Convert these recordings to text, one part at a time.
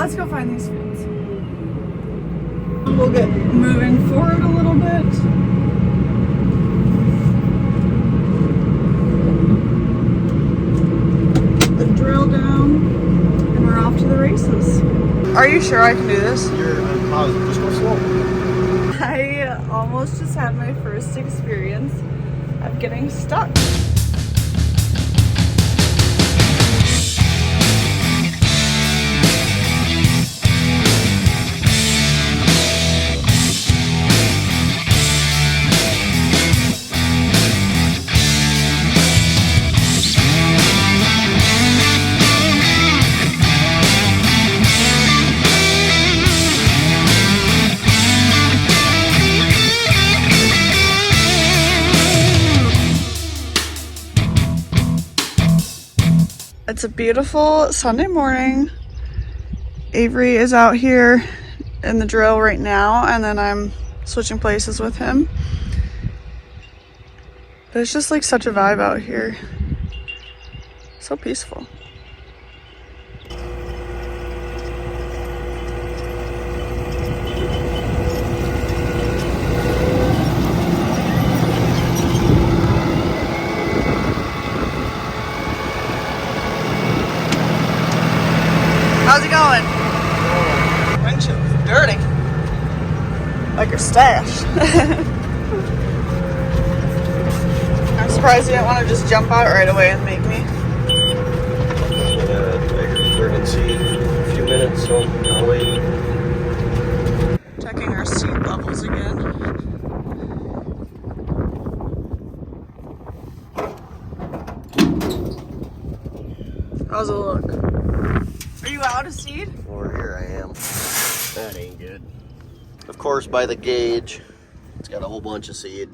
let's go find these fields. We'll get moving forward a little bit. The drill down, and we're off to the races. Are you sure I can do this? You're positive. Just go slow. I almost just had my first experience of getting stuck. It's a beautiful Sunday morning. Avery is out here in the drill right now, and then I'm switching places with him. But it's just like such a vibe out here. So peaceful. How's it going? Windshield's dirty. Like your stash. I'm surprised you didn't want to just jump out right away and make me. We're going to see a few minutes, so I'll wait. Checking our seed levels again. How's it look? Are you out of seed? Over here I am. That ain't good. Of course, by the gauge, it's got a whole bunch of seed.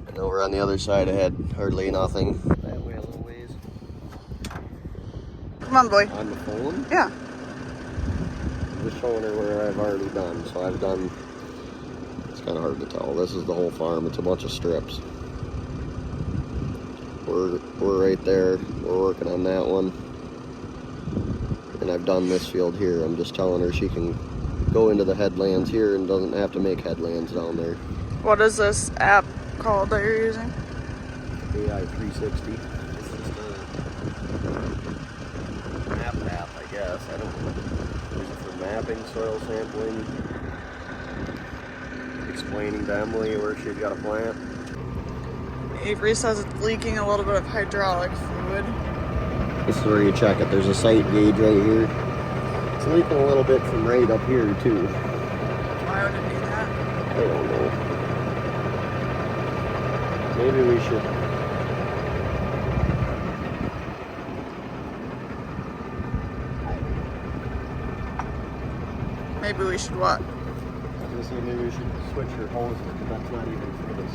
And over on the other side, I had hardly nothing. That way a little ways. Come on, boy. On the phone? Yeah. I'm just showing her where I've already done. So I've done, it's kind of hard to tell. This is the whole farm. It's a bunch of strips. We're right there. We're working on that one. And I've done this field here. I'm just telling her she can go into the headlands here and doesn't have to make headlands down there. What is this app called that you're using? AI 360. It's just a map app, I guess. I don't know. Use it for mapping, soil sampling, explaining to Emily where she's got to plant. Avery says it's leaking a little bit of hydraulic fluid. This is where you check it. There's a sight gauge right here. It's leaking a little bit from right up here too. Why would it do that? I don't know. Maybe we should. Maybe we should what? I was gonna say maybe we should switch her hose, but that's not even for this.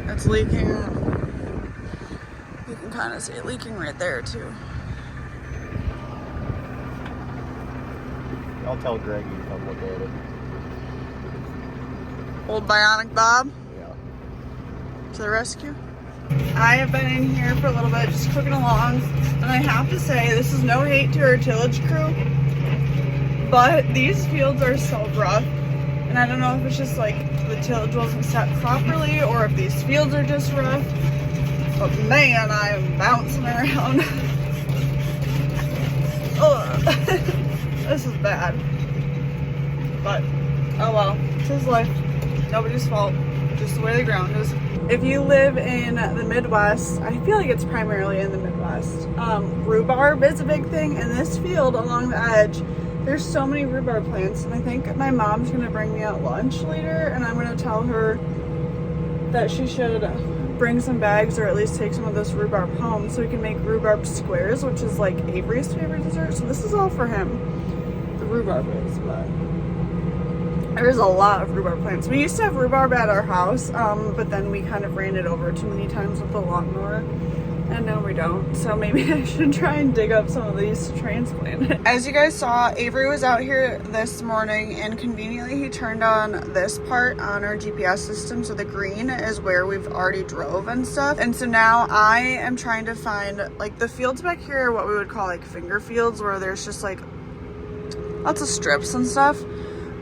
It's leaking. You can kind of see it leaking right there too. I'll tell Greg you come look at it. Old Bionic Bob Yeah. to the rescue. I have been in here for a little bit, just cooking along, and I have to say, this is no hate to our tillage crew, but these fields are so rough, and I don't know if it's just like the tillage wasn't set properly or if these fields are just rough, but man, I am bouncing around. Ugh. This is bad, but oh well, it's his life. Nobody's fault, just the way the ground is. If you live in the Midwest, I feel like it's primarily in the Midwest, rhubarb is a big thing. In this field along the edge, there's so many rhubarb plants, and I think my mom's gonna bring me out lunch later, and I'm gonna tell her that she should bring some bags or at least take some of this rhubarb home so we can make rhubarb squares, which is like Avery's favorite dessert. So this is all for him, the rhubarb is, but there's a lot of rhubarb plants. We used to have rhubarb at our house, but then we kind of ran it over too many times with the lawnmower. And no, we don't. So maybe I should try and dig up some of these to transplant. As you guys saw, Avery was out here this morning and conveniently he turned on this part on our GPS system. So the green is where we've already drove and stuff. And so now I am trying to find, like, the fields back here are what we would call like finger fields, where there's just like lots of strips and stuff.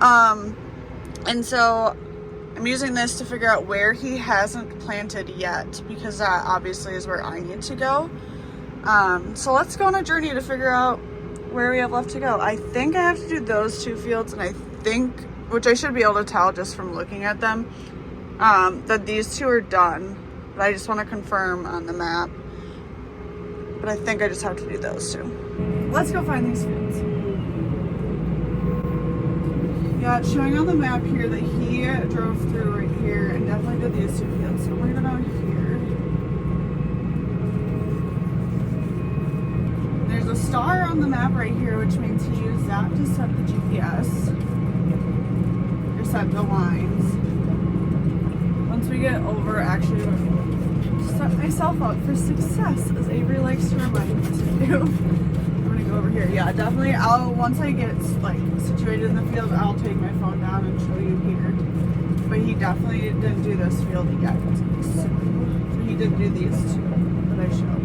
And so I'm using this to figure out where he hasn't planted yet, because that obviously is where I need to go. So let's go on a journey to figure out where we have left to go. I think I have to do those 2 fields, and I think, which I should be able to tell just from looking at them, that these 2 are done, but I just want to confirm on the map. But I think I just have to do those 2. Let's go find these fields. Yeah, it's showing on the map here that he drove through right here and definitely did these 2 fields. So we're gonna go down here. There's a star on the map right here, which means he used that to set the GPS or set the lines. Once we get over, actually, I'm gonna set myself up for success, as Avery likes to remind me to do. Over here, yeah, definitely. Once I get like situated in the field, I'll take my phone down and show you here. But he definitely didn't do this field yet. So he did do these 2 that I showed.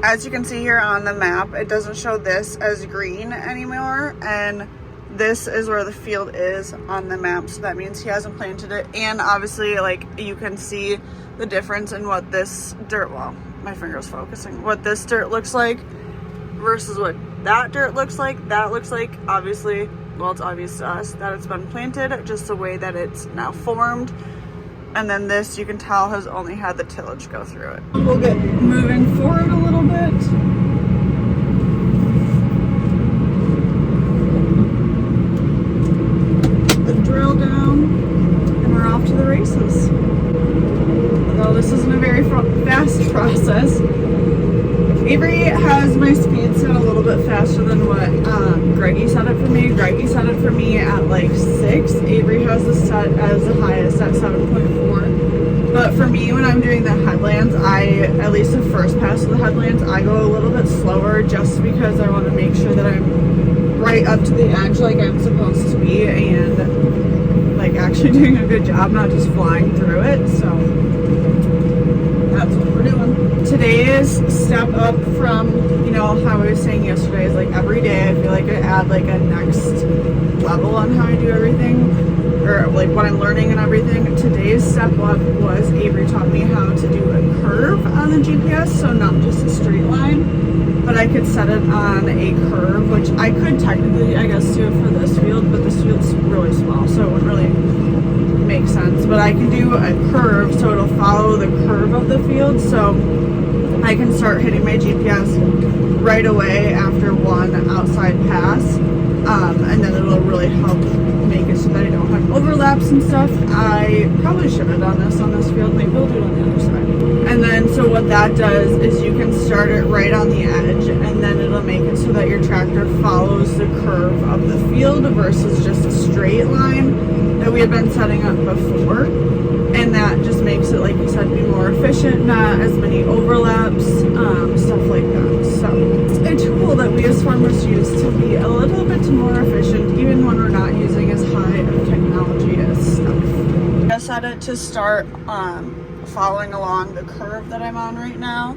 As you can see here on the map, it doesn't show this as green anymore, and this is where the field is on the map. So that means he hasn't planted it, and obviously, like, you can see the difference in what this dirt, well, my finger's focusing, what this dirt looks like versus what that dirt looks like. That looks like, obviously, well, it's obvious to us that it's been planted, just the way that it's now formed. And then this, you can tell, has only had the tillage go through it. We'll get moving forward a little bit. The drill down, and we're off to the races. Although this isn't a very fast process. Avery has my speed set a little bit faster than what Greggy set it for me. Greggy set it for me at like 6. Avery has the set as the highest at 7.4. But for me, when I'm doing the headlands, at least the first pass of the headlands, I go a little bit slower just because I want to make sure that I'm right up to the edge like I'm supposed to be, and like actually doing a good job, not just flying through it. So that's what we're doing. Today's step up from, you know, how I was saying yesterday, is like every day I feel like I add like a next level on how I do everything, or like what I'm learning and everything. Today's step up was Avery taught me how to do a curve on the GPS, so not just a straight line, but I could set it on a curve, which I could technically, I guess, do it for this field, but this field's really small, so it wouldn't really make sense. But I can do a curve, so it'll follow the curve of the field, so I can start hitting my GPS right away after one outside pass, and then it'll really help make it so that I don't have overlaps and stuff. I probably should have done this on this field. Maybe we'll do it on the other side. And then, so what that does is you can start it right on the edge, and then it'll make it so that your tractor follows the curve of the field versus just a straight line that we had been setting up before. And that just makes it, like you said, be more efficient, not as many overlaps, stuff like that. So it's a tool that we as farmers use to be a little bit more efficient, even when we're not using as high of technology as stuff. I set it to start following along the curve that I'm on right now.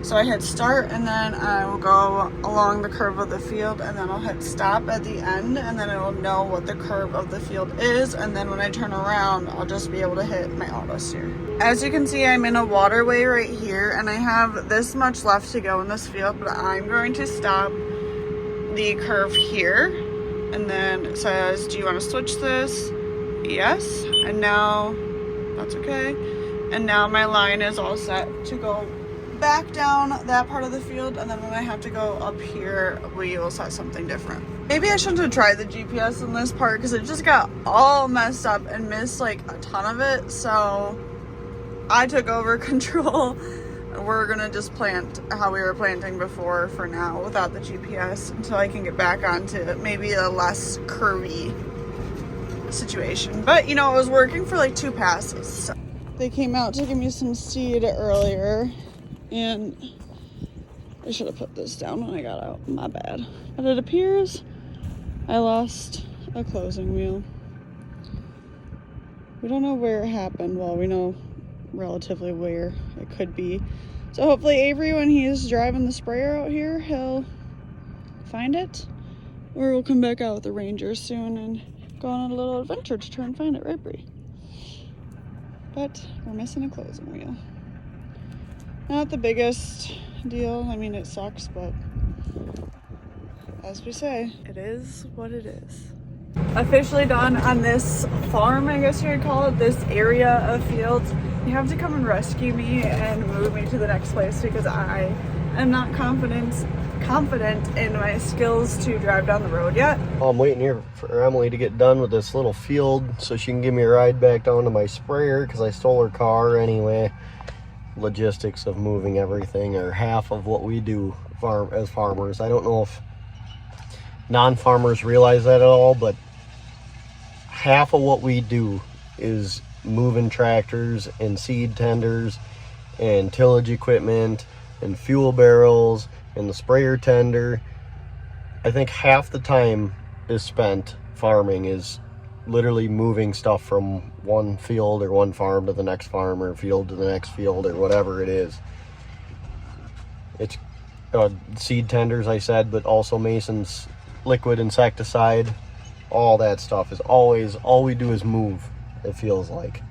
So I hit start, and then I will go along the curve of the field, and then I'll hit stop at the end, and then it will know what the curve of the field is, and then when I turn around, I'll just be able to hit my auto steer. As you can see, I'm in a waterway right here, and I have this much left to go in this field, but I'm going to stop the curve here, and then it says, do you want to switch this? Yes. And now, that's okay. And now my line is all set to go back down that part of the field, and then when I have to go up here, we will set something different. Maybe I shouldn't have tried the GPS in this part, because it just got all messed up and missed like a ton of it. So I took over control. We're gonna just plant how we were planting before for now without the GPS until I can get back onto maybe a less curvy situation. But you know, it was working for like 2 passes. So. They came out to give me some seed earlier, and I should have put this down when I got out. My bad. But it appears I lost a closing wheel. We don't know where it happened. Well, we know relatively where it could be. So hopefully Avery, when he's driving the sprayer out here, he'll find it. Or we'll come back out with the Ranger soon and go on a little adventure to try and find it, right, Bree? But we're missing a closing wheel. Not the biggest deal. I mean, it sucks, but as we say, it is what it is. Officially done on this farm, I guess you would call it, this area of fields. You have to come and rescue me and move me to the next place because I am not confident in my skills to drive down the road yet. I'm waiting here for Emily to get done with this little field so she can give me a ride back down to my sprayer because I stole her car anyway. Logistics of moving everything are half of what we do as farmers. I don't know if non-farmers realize that at all, but half of what we do is moving tractors and seed tenders and tillage equipment and fuel barrels and the sprayer tender. I think half the time is spent farming is literally moving stuff from one field or one farm to the next farm or field to the next field or whatever it is. It's seed tenders, I said, but also Mason's liquid insecticide. All that stuff is always, all we do is move, it feels like.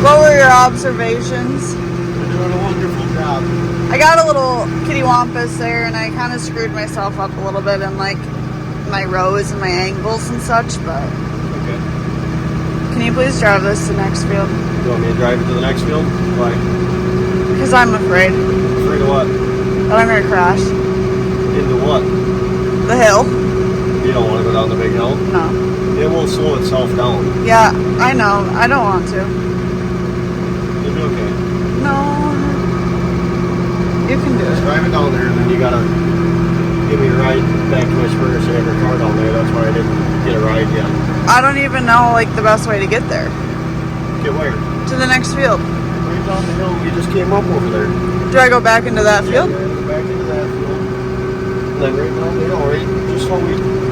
What were your observations? You're doing a wonderful job. I got a little kittywampus there, and I kind of screwed myself up a little bit in like my rows and my angles and such, but Okay. can you please drive this to the next field? You want me to drive it to the next field? Why? Because I'm afraid Afraid of what? that I'm gonna crash. Into what? The hill? You don't want to go down the big hill? No. It will slow itself down. Yeah, I know. I don't want to. You'll be okay. No. You can do Just it. drive it down there and then you gotta give me a ride back to my sprayer so I have her car down there. That's why I didn't get a ride yet. I don't even know like the best way to get there. Get where? To the next field. Right down the hill we just came up over there. Do I go back into that field? Yeah, go back into that field. And then right down the hill, right? Just how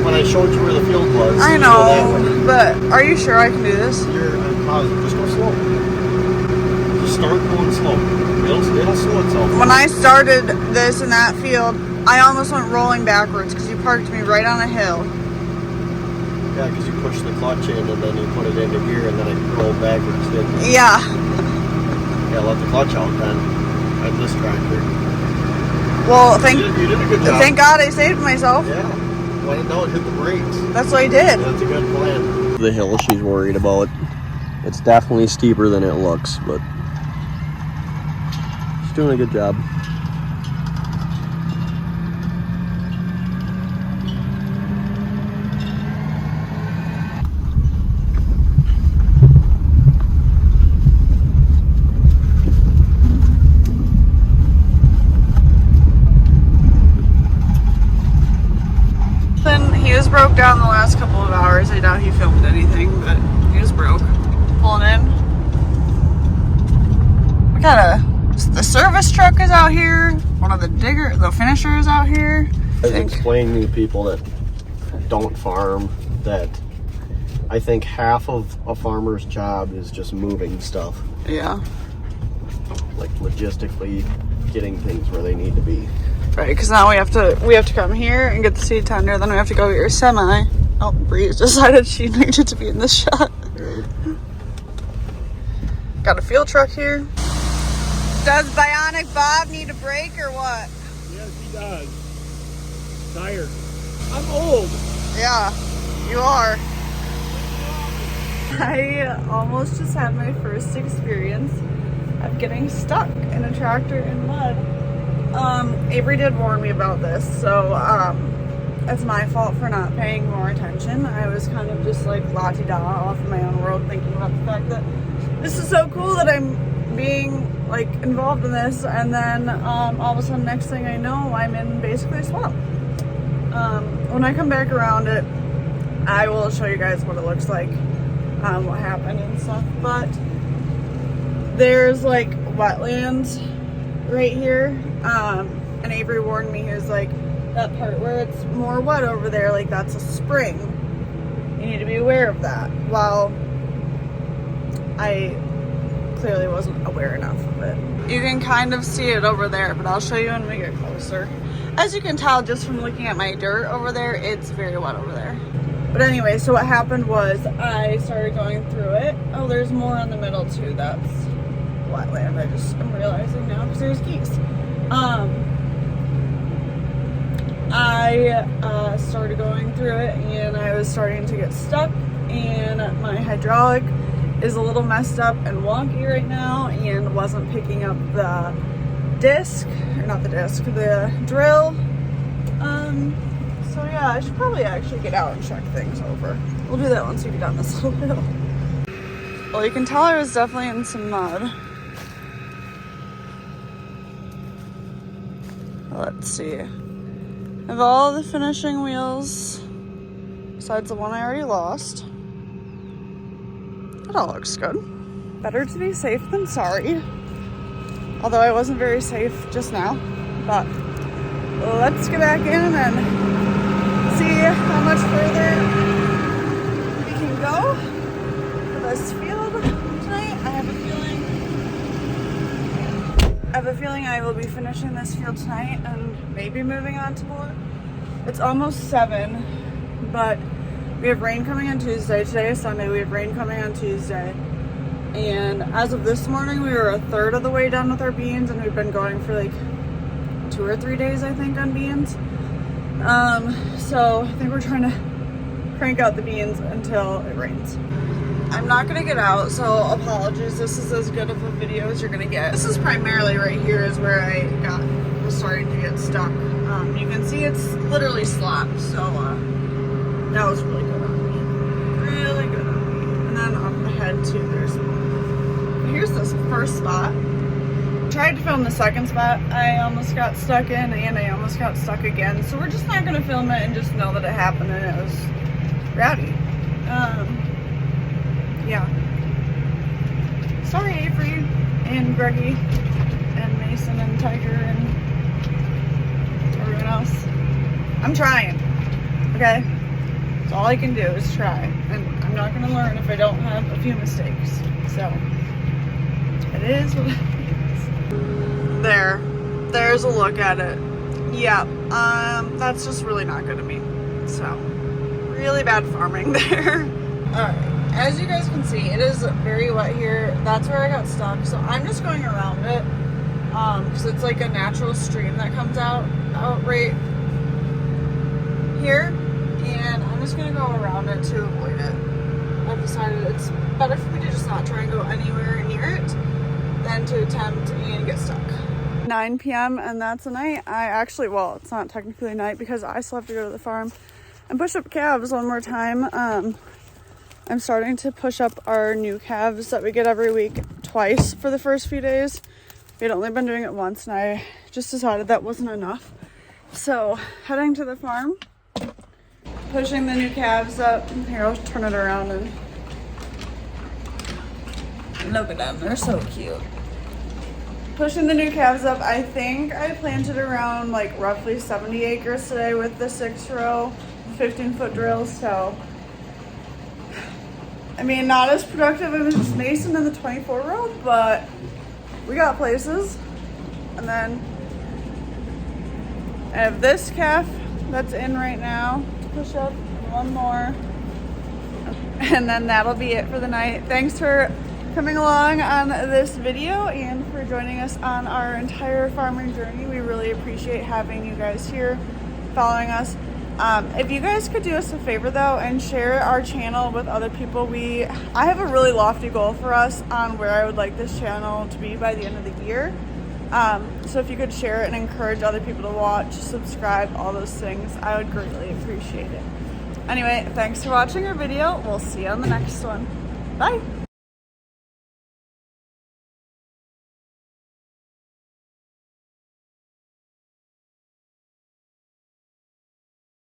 when I showed you where the field was. I you go that way. know, but are you sure I can do this? I'm positive. Just go slow. Just start going slow. It'll slow itself. When I started this in that field, I almost went rolling backwards because you parked me right on a hill. Yeah, because you push the clutch in and then you put it into gear and then it rolled backwards, didn't it? Yeah. Yeah, let the clutch out then. At this tractor. Well, You did a good job. thank God I saved myself. Yeah. When in doubt, hit the brakes. That's what I did. That's a good plan. The hill she's worried about. It's definitely steeper than it looks, but she's doing a good job. He was broke down the last couple of hours. I doubt he filmed anything, but he was broke. Pulling in. We got the service truck is out here. One of the finishers out here. I was explaining to people that don't farm that I think half of a farmer's job is just moving stuff. Yeah. Like logistically getting things where they need to be. Right, because now we have to come here and get the seed tender, then we have to go get your semi. Oh, Bree's decided she needed to be in this shot. Got a field truck here. Does Bionic Bob need a break or what? Yes, he does. Tired. I'm old. Yeah, you are. I almost just had my first experience of getting stuck in a tractor in mud. Avery did warn me about this, so it's my fault for not paying more attention. I was kind of just like la-ti-da off in my own world, thinking about the fact that this is so cool that I'm being like involved in this, and then all of a sudden, next thing I know, I'm in basically a swamp. When I come back around it, I will show you guys what it looks like, what happened and stuff. But there's like wetlands right here, and Avery warned me. He was like, that part where it's more wet over there, like that's a spring. You need to be aware of that. Well, I clearly wasn't aware enough of it. You can kind of see it over there, but I'll show you when we get closer. As you can tell just from looking at my dirt over there, it's very wet over there. But anyway, so what happened was I started going through it. Oh, there's more in the middle too. That's wetland. I'm realizing now because there's geese. I started going through it and I was starting to get stuck, and my hydraulic is a little messed up and wonky right now and wasn't picking up the disc, or not the disc, the drill. So yeah, I should probably actually get out and check things over. We'll do that once we get down this little hill. Well, you can tell I was definitely in some mud. Let's see. I have all the finishing wheels, besides the one I already lost. It all looks good. Better to be safe than sorry. Although I wasn't very safe just now. But let's get back in and see how much further we can go for this field tonight. I have a feeling I will be finishing this field tonight and maybe moving on to more. It's almost 7, but we have rain coming on Tuesday. Today is Sunday. We have rain coming on Tuesday. And as of this morning, we were a third of the way done with our beans, and we've been going for like 2 or 3 days, I think, on beans. So I think we're trying to crank out the beans until it rains. I'm not gonna get out, so apologies. This is as good of a video as you're gonna get. This is primarily right here is where I was starting to get stuck. You can see it's literally slapped, so that was really good on me. Really good on me. And then up ahead too, there's more. Here's this first spot. Tried to film the second spot I almost got stuck in, and I almost got stuck again. So we're just not gonna film it and just know that it happened and it was rowdy. Yeah. Sorry, Avery and Greggy and Mason and Tiger and everyone else. I'm trying, okay? So all I can do is try, and I'm not gonna learn if I don't have a few mistakes. So it is what it is. There's a look at it. Yeah, that's just really not good of me. So really bad farming there. Alright, as you guys can see, it is very wet here. That's where I got stuck. So I'm just going around it because it's like a natural stream that comes out right here, and I'm just gonna go around it to avoid it. I've decided it's better for me to just not try and go anywhere near it than to attempt and get stuck. 9 p.m. and that's the night. Well, it's not technically night because I still have to go to the farm and push up calves one more time. I'm starting to push up our new calves that we get every week twice for the first few days. We'd only been doing it once, and I just decided that wasn't enough. So heading to the farm, pushing the new calves up. Here, I'll turn it around and look at them. They're so cute. Pushing the new calves up. I think I planted around like roughly 70 acres today with the 6-row, 15-foot drills. So, I mean, not as productive as Mason in the 24-row, but we got places. And then I have this calf that's in right now. Push up, and one more. And then that'll be it for the night. Thanks for coming along on this video and for joining us on our entire farming journey. We really appreciate having you guys here following us. If you guys could do us a favor though and share our channel with other people. I have a really lofty goal for us on where I would like this channel to be by the end of the year. So if you could share it and encourage other people to watch, subscribe, all those things, I would greatly appreciate it. Anyway, thanks for watching our video. We'll see you on the next one. Bye.